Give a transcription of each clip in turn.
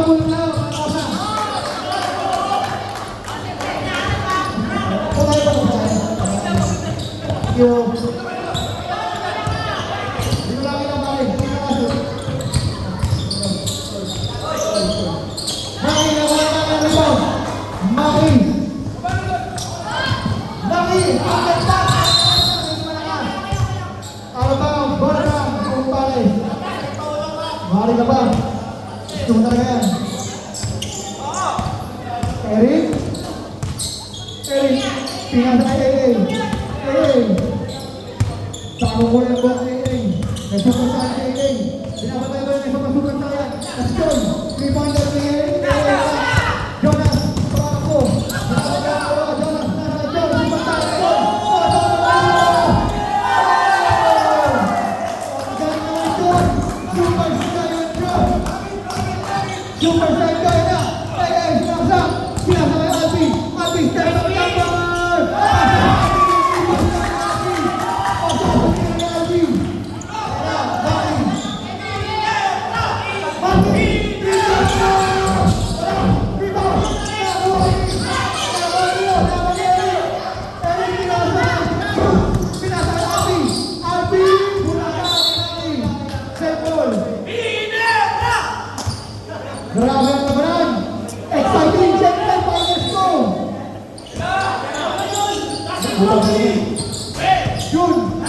muna na, mga kasa. Patay pa po tayo. Yung... Dito lang kita balik. Dito lang kaso. Maki na wala ka na rin. Maki. Maki. Alabang, Barang, Kumpales. Mari ka ba? Gusto mo talaga yan. Eric? Eric, tingnan sa Eric. Eric. Saan mo yung buwan kay Eric? Nagsukan sa Eric. Pinapatay ba yung pagpasukan sa yan? Aston, 3-pointer kay Eric. Jonas, Pangako. Jonas, nasa Jonas, ipagtay ko. Super Saiyan guy na! Hey, sinasang! Sinasang kay Alvin! Alvin, step up number! Pasok kay Alvin! Grabe ang labanan! Exciting gentleman finals ko! Jun!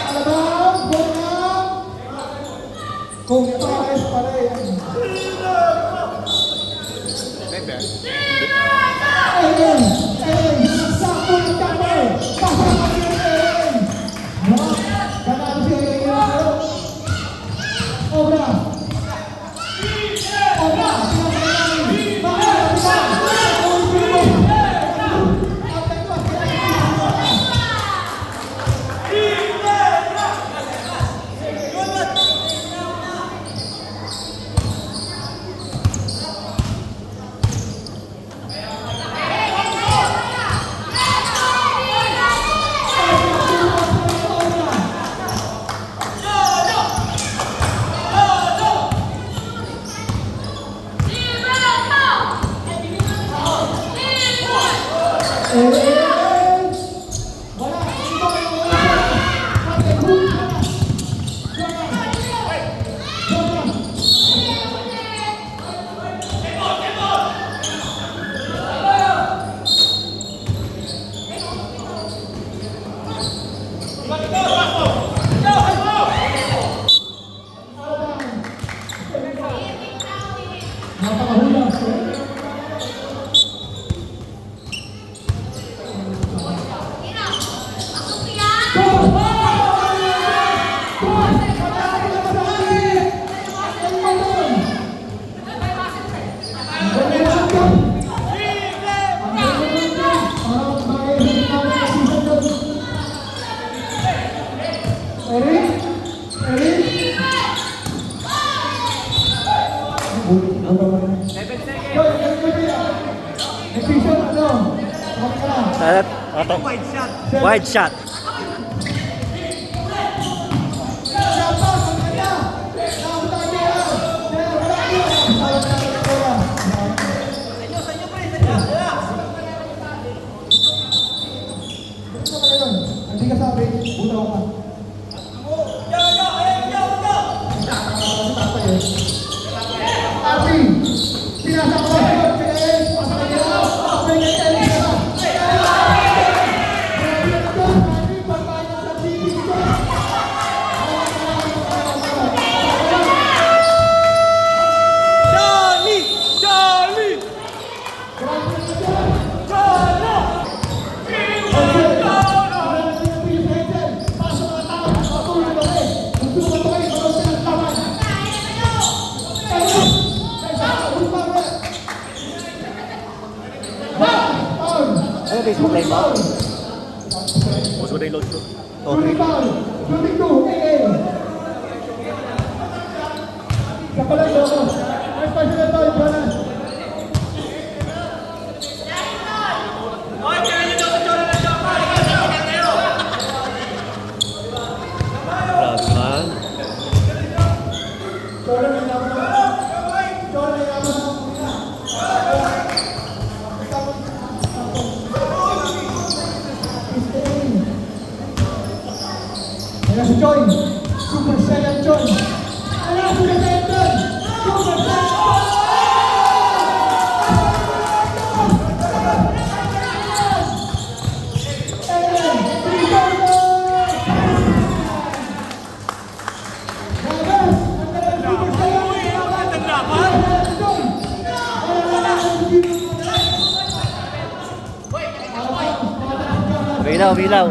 Alabang! Bonang! Kung pares pala yan. Ellen! Ellen! Sakto yung kamay! Pasama niyo Ellen! Ganaan si Ellen! Obra! Wide shot. Hindi ka sabi, butaw ka. Arvin, sinasakot ko. Ano Facebook live mo? Post ko na yung load ko. Okay. Grabe man. Bilaw, bilaw.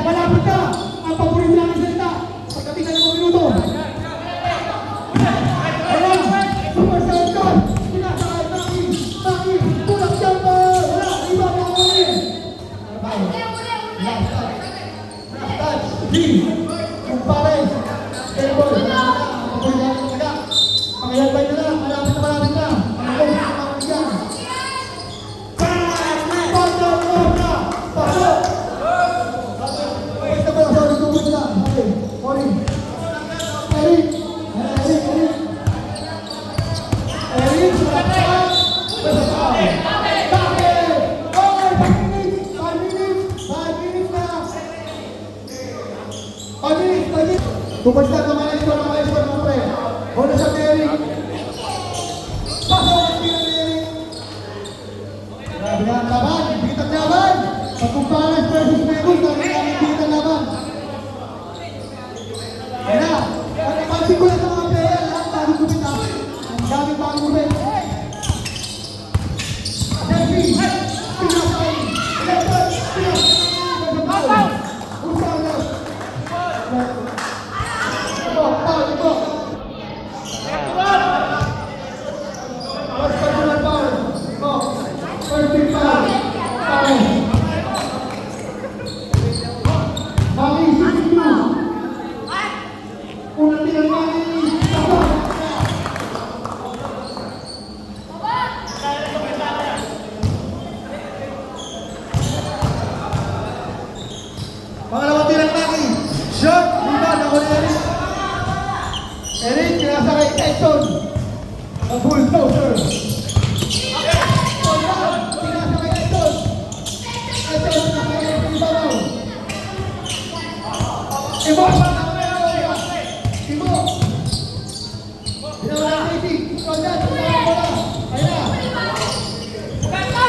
Malapit ka! Ang paborito namin salita! Pagdating ka ng mga minuto! Ayan! Super Saiyan! Sinasakay Maki! Maki! Tulak jumper! Wala! Iba mga muli! Last touch! D! Kumpares! Table! Paborito namin talaga! Pakayalbay na lang! Malapit na! Malapit na! Ang yan! Pasok! Tupad na kamay ito, mga pre. Hola sa Eric. Pasok ang pinang Eric. Grabe nga ang laban, bitang laban. Pagkumpares versus Megus, namin bitang laban. Ayan na. Pansin ko na sa mga player, ang daming gupit na. Ang daming pang gupit. Selfie. Pinasay. Leopard. Pinasay. Usang na. Ito. First personal foul. Ito. First big foul. Foul. Maki, 62. Unang tingnan Maki. Pangalawang tingnan Maki. Shot. Rebound ako ni Eric. Eric, kinasa kay Edson. Ang bulldozer. Kinasa kay Edson. Edson, kinasa kay Ibabaw. Ibo! Ibo! Ginawa na Casey. Rondan, ginawa ko na. Ayan na.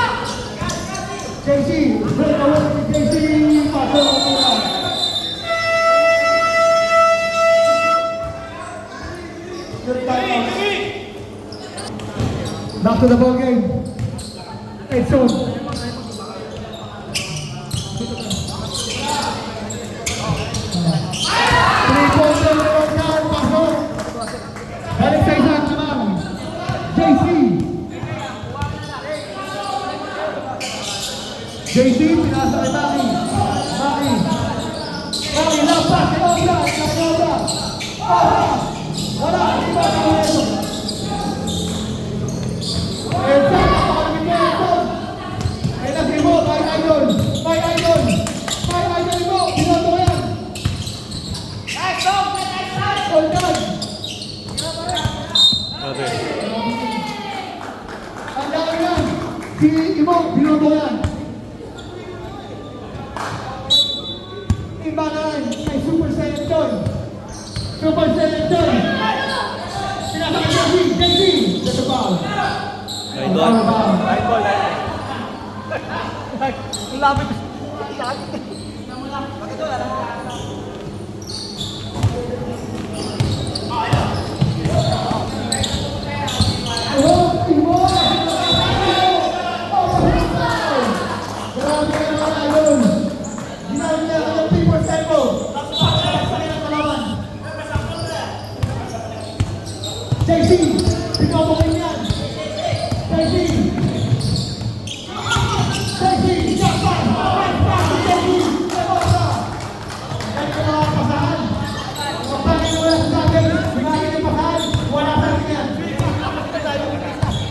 Casey, break away si Casey. Pasok ang mula. Back to the ball game. Edson. Three-pointer naman yan. Pasok. Balik sa isang naman. JC. JC, pinasa kay Maki. Maki, lampas. Kinobra. Wala. Iba sa Edson. Edson, napakagin mo Edson. Ay nasi mo, may idol. Mo, binoto ko yan. Rondan. Okay. Ang dami yan. Si Imo, binoto ko yan. Iba na rin, may Super Saiyan John. Sinasakay JC. That's a foul. Idol. Idol. Lapit. JC, pinobongin yan. JC, jackpot. JC, lebosa. Kahit ko mga pasahan. Kapagin mo lang sa akin, binagin yung pasahan, wala sa akin yan.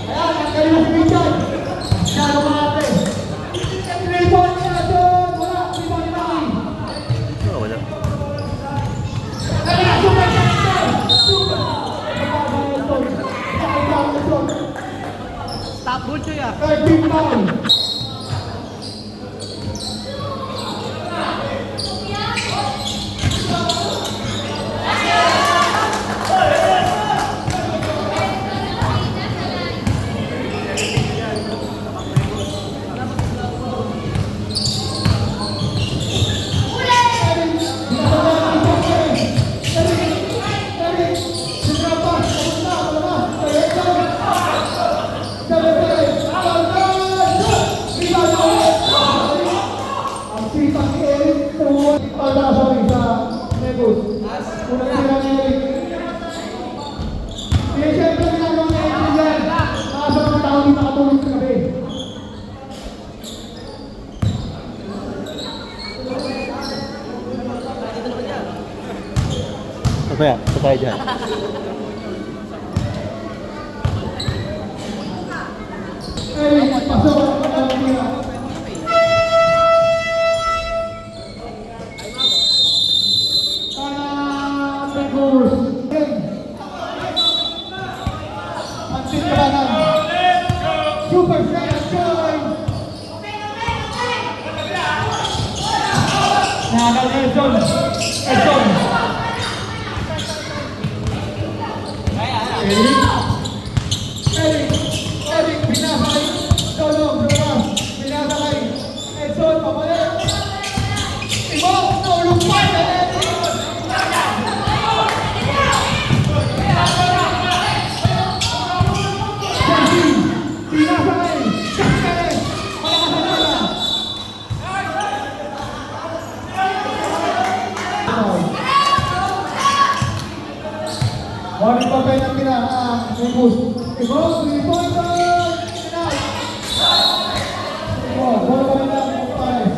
Ayan, ang galing mo si Vincent. Masyado mga ate. 3 points na doon. Wala, 3 points na kami. Oh, wala. Kaya, super center. Super. Stop buncho ya. 13 foul. Sorry sa Nebus. Unang tira ni Eric. Eh, siyempre ginagawa ni Eric yan. Nakasa mga tao dito nakatulog sa gabi. Ano yan? Ito tayo dyan. Eric, pasok ang pangalawang tira. Para Nebus. Pansin kabanan. Super Saiyan Joy. Nakakal Edson. Edson. Eric, pinasakay. Dolong, pinasakay. Edson, papalit. Ibo, naulumpay na Eric. Chelsea, pinasakay. Sakay. Malakasan nila. Warning pa ng tira ang Nebus. Ibo, 3-pointer! Ibo, bola pa rin ang Pares.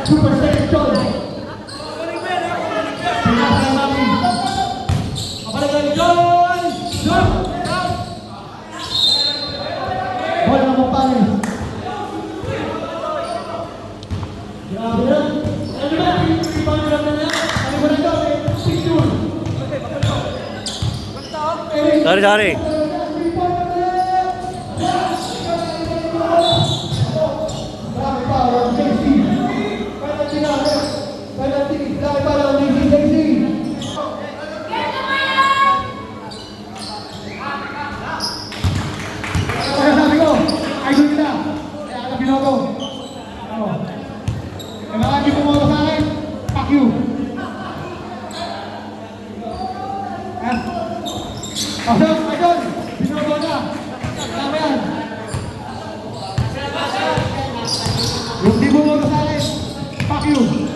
Super Saiyan Joy. Pinasakay namin. Kapalik na ni Joy! Jump! Bola ng Pares. Grabe na. Ano ba? Ibang lang na na. Ano ba na ito? Picture. Sorry, sorry. Grabe pa, Chelsea. Penalty, grabe pa lang ni Chelsea. Kaya sabi ko, idol nila. Kaya alam ko. Ano? Yung mga hindi pumoto sa akin, fuck you. Ha? Pasok, idol! Binoto na! Tama yan! Yung di pumoto sa akin, fuck you!